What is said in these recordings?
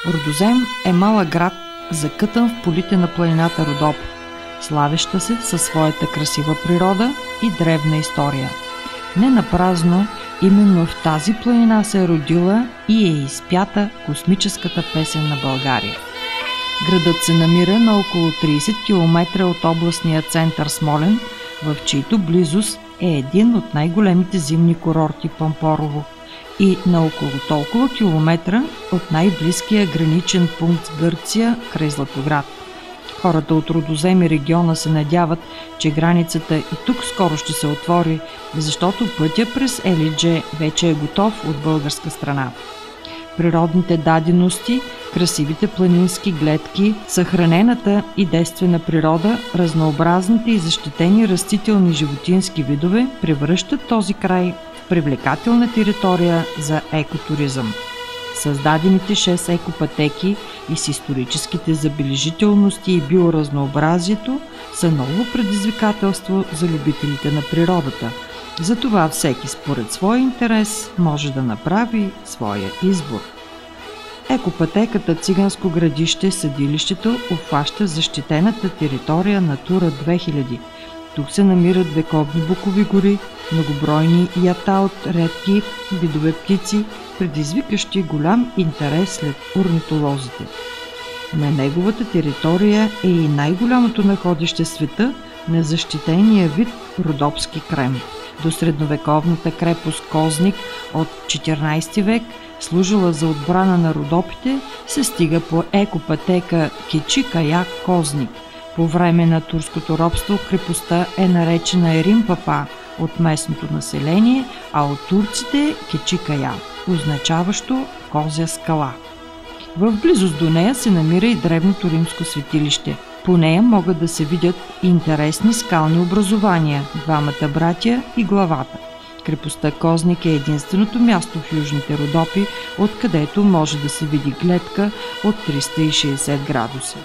Рудозем е малък град, закътан в полите на планината Родопи, славеща се със своята красива природа и древна история. Не напразно, именно в тази планина се е родила и е изпята космическата песен на България. Градът се намира на около 30 км от областния център Смолян, в чието близост е един от най-големите зимни курорти Пампорово и на около толкова километра от най-близкия граничен пункт с Гърция край Златоград. Хората от Рудозем и региона се надяват, че границата и тук скоро ще се отвори, защото пътя през Елидже вече е готов от българска страна. Природните дадености, красивите планински гледки, съхранената и действена природа, разнообразните и защитени растителни животински видове превръщат този край в привлекателна територия за екотуризъм. Създадените 6 екопътеки и с историческите забележителности и биоразнообразието са ново предизвикателство за любителите на природата. Затова всеки според своя интерес може да направи своя избор. Екопътеката Циганско градище съдилището обхваща защитената територия Натура 2000. Тук се намират вековни букови гори, многобройни ята от редки видове птици, предизвикащи голям интерес след орнитолозите. На неговата територия е и най-голямото находище в света на защитения вид родопски крем. До средновековната крепост Козник от 14 век, служила за отбрана на Родопите, се стига по екопътека Кичи-Каяк Козник. По време на турското робство крепостта е наречена Ерим Папа от местното население, а от турците Кичи-Кая, означаващо Козя скала. В близост до нея се намира и древното римско светилище. По нея могат да се видят интересни скални образования, двамата братя и главата. Крепостта Козник е единственото място в южните Родопи, откъдето може да се види гледка от 360 градуса.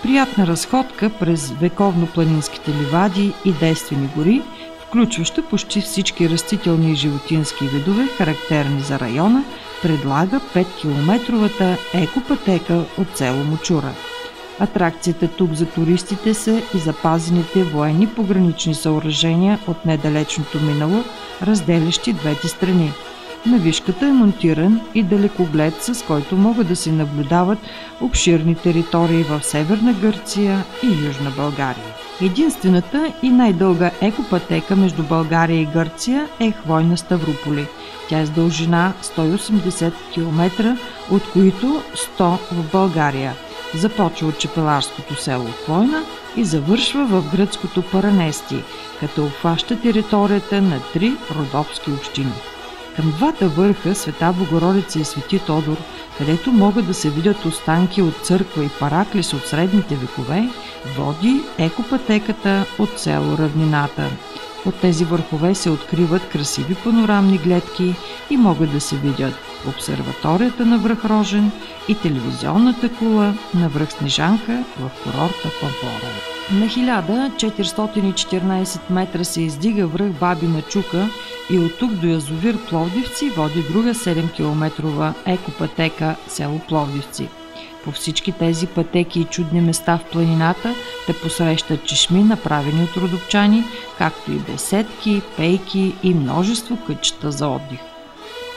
Приятна разходка през вековно-планинските ливади и действени гори, включваща почти всички растителни и животински видове, характерни за района, предлага 5-километровата екопътека от село Мочура. Атракцията тук за туристите са и запазените военни погранични съоръжения от недалечното минало, разделящи двете страни. На вишката е монтиран и далекоглед, с който могат да се наблюдават обширни територии в Северна Гърция и Южна България. Единствената и най-дълга екопътека между България и Гърция е Хвойна Ставрополи. Тя е с дължина 180 км, от които 100 в България. Започва от чепеларското село Хвойна и завършва в гръцкото Паранести, като обхваща територията на 3 родопски общини. Към двата върха Света Богородица и Свети Тодор, където могат да се видят останки от църква и параклис от средните векове, води екопътеката от село Равнината. От тези върхове се откриват красиви панорамни гледки и могат да се видят обсерваторията на връх Рожен и телевизионната кула на връх Снежанка в курорта Пампорово. На 1414 метра се издига връх Бабина чука и от тук до язовир Пловдивци води друга 7-километрова екопътека село Пловдивци. По всички тези пътеки и чудни места в планината те посрещат чешми, направени от родопчани, както и беседки, пейки и множество кътчета за отдих.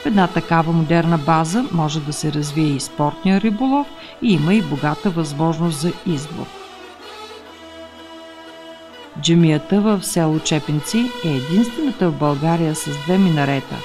В една такава модерна база може да се развие и спортния риболов и има и богата възможност за избор. Джамията в село Чепинци е единствената в България с 2 минарета.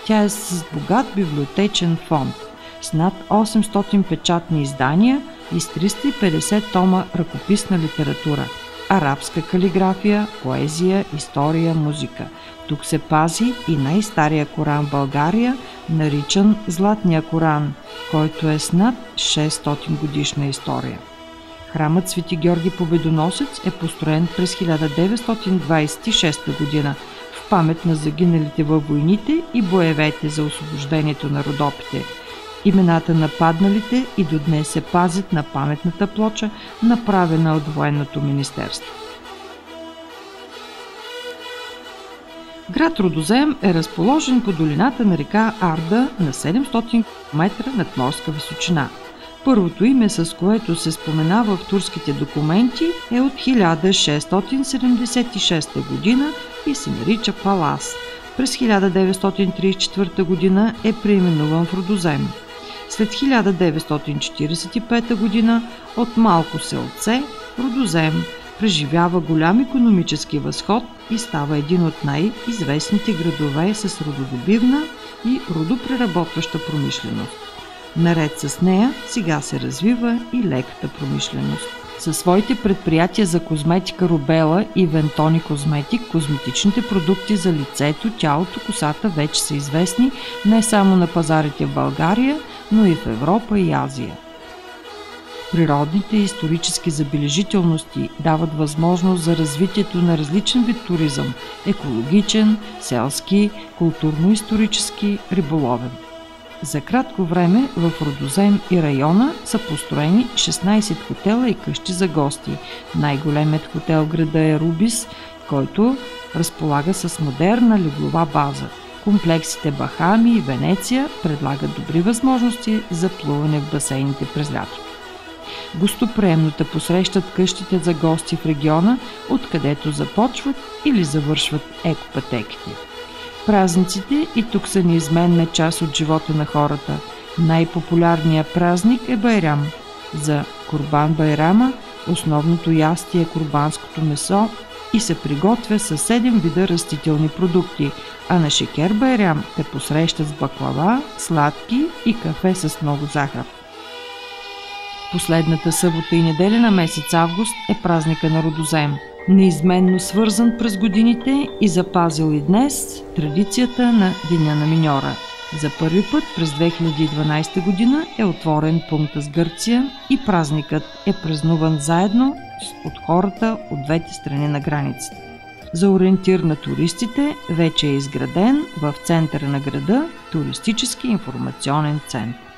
Тя е с богат библиотечен фонд, с над 800 печатни издания и с 350 тома ръкописна литература, арабска калиграфия, поезия, история, музика. Тук се пази и най-стария Коран в България, наричан Златния Коран, който е с над 600 годишна история. Храмът Свети Георги Победоносец е построен през 1926 година в памет на загиналите във войните и боевете за освобождението на Родопите. Имената на падналите и до днес се пазят на паметната плоча, направена от Военното министерство. Град Рудозем е разположен по долината на река Арда на 700 км над морска височина. Първото име, с което се споменава в турските документи, е от 1676 година и се нарича Палас. През 1934 година е преименуван в Рудозем. След 1945 година от малко селце Рудозем преживява голям икономически възход и става един от най-известните градове с рододобивна и родопреработваща промишленост. Наред с нея сега се развива и леката промишленост. Със своите предприятия за козметика Рубела и Вентони Козметик, козметичните продукти за лицето, тялото, косата вече са известни не само на пазарите в България, но и в Европа и Азия. Природните и исторически забележителности дават възможност за развитието на различен вид туризъм – екологичен, селски, културно-исторически, риболовен. За кратко време в Рудозем и района са построени 16 хотела и къщи за гости. Най-големият хотел в града е Рубис, който разполага с модерна леглова база. Комплексите Бахами и Венеция предлагат добри възможности за плуване в басейните през лятото. Гостоприемно те посрещат къщите за гости в региона, откъдето започват или завършват екопътеките. Празниците и тук са неизменна част от живота на хората. Най-популярният празник е Байрам. За Курбан Байрама основното ястие е курбанското месо и се приготвя с 7 вида растителни продукти, а на Шекер Байрам те посрещат с баклава, сладки и кафе с много захар. Последната събота и неделя на месец август е празника на Рудозем. Неизменно свързан през годините и запазил и днес традицията на Деня на миньора. За първи път през 2012 година е отворен пункта с Гърция и празникът е празнуван заедно от хората от двете страни на границата. За ориентир на туристите вече е изграден в центъра на града туристически информационен център.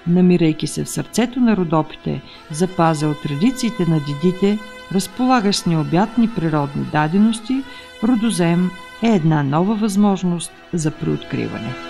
Намирайки се в сърцето на Родопите, запазил традициите на дедите, разполагаш с необятни природни дадености, Рудозем е една нова възможност за преоткриване.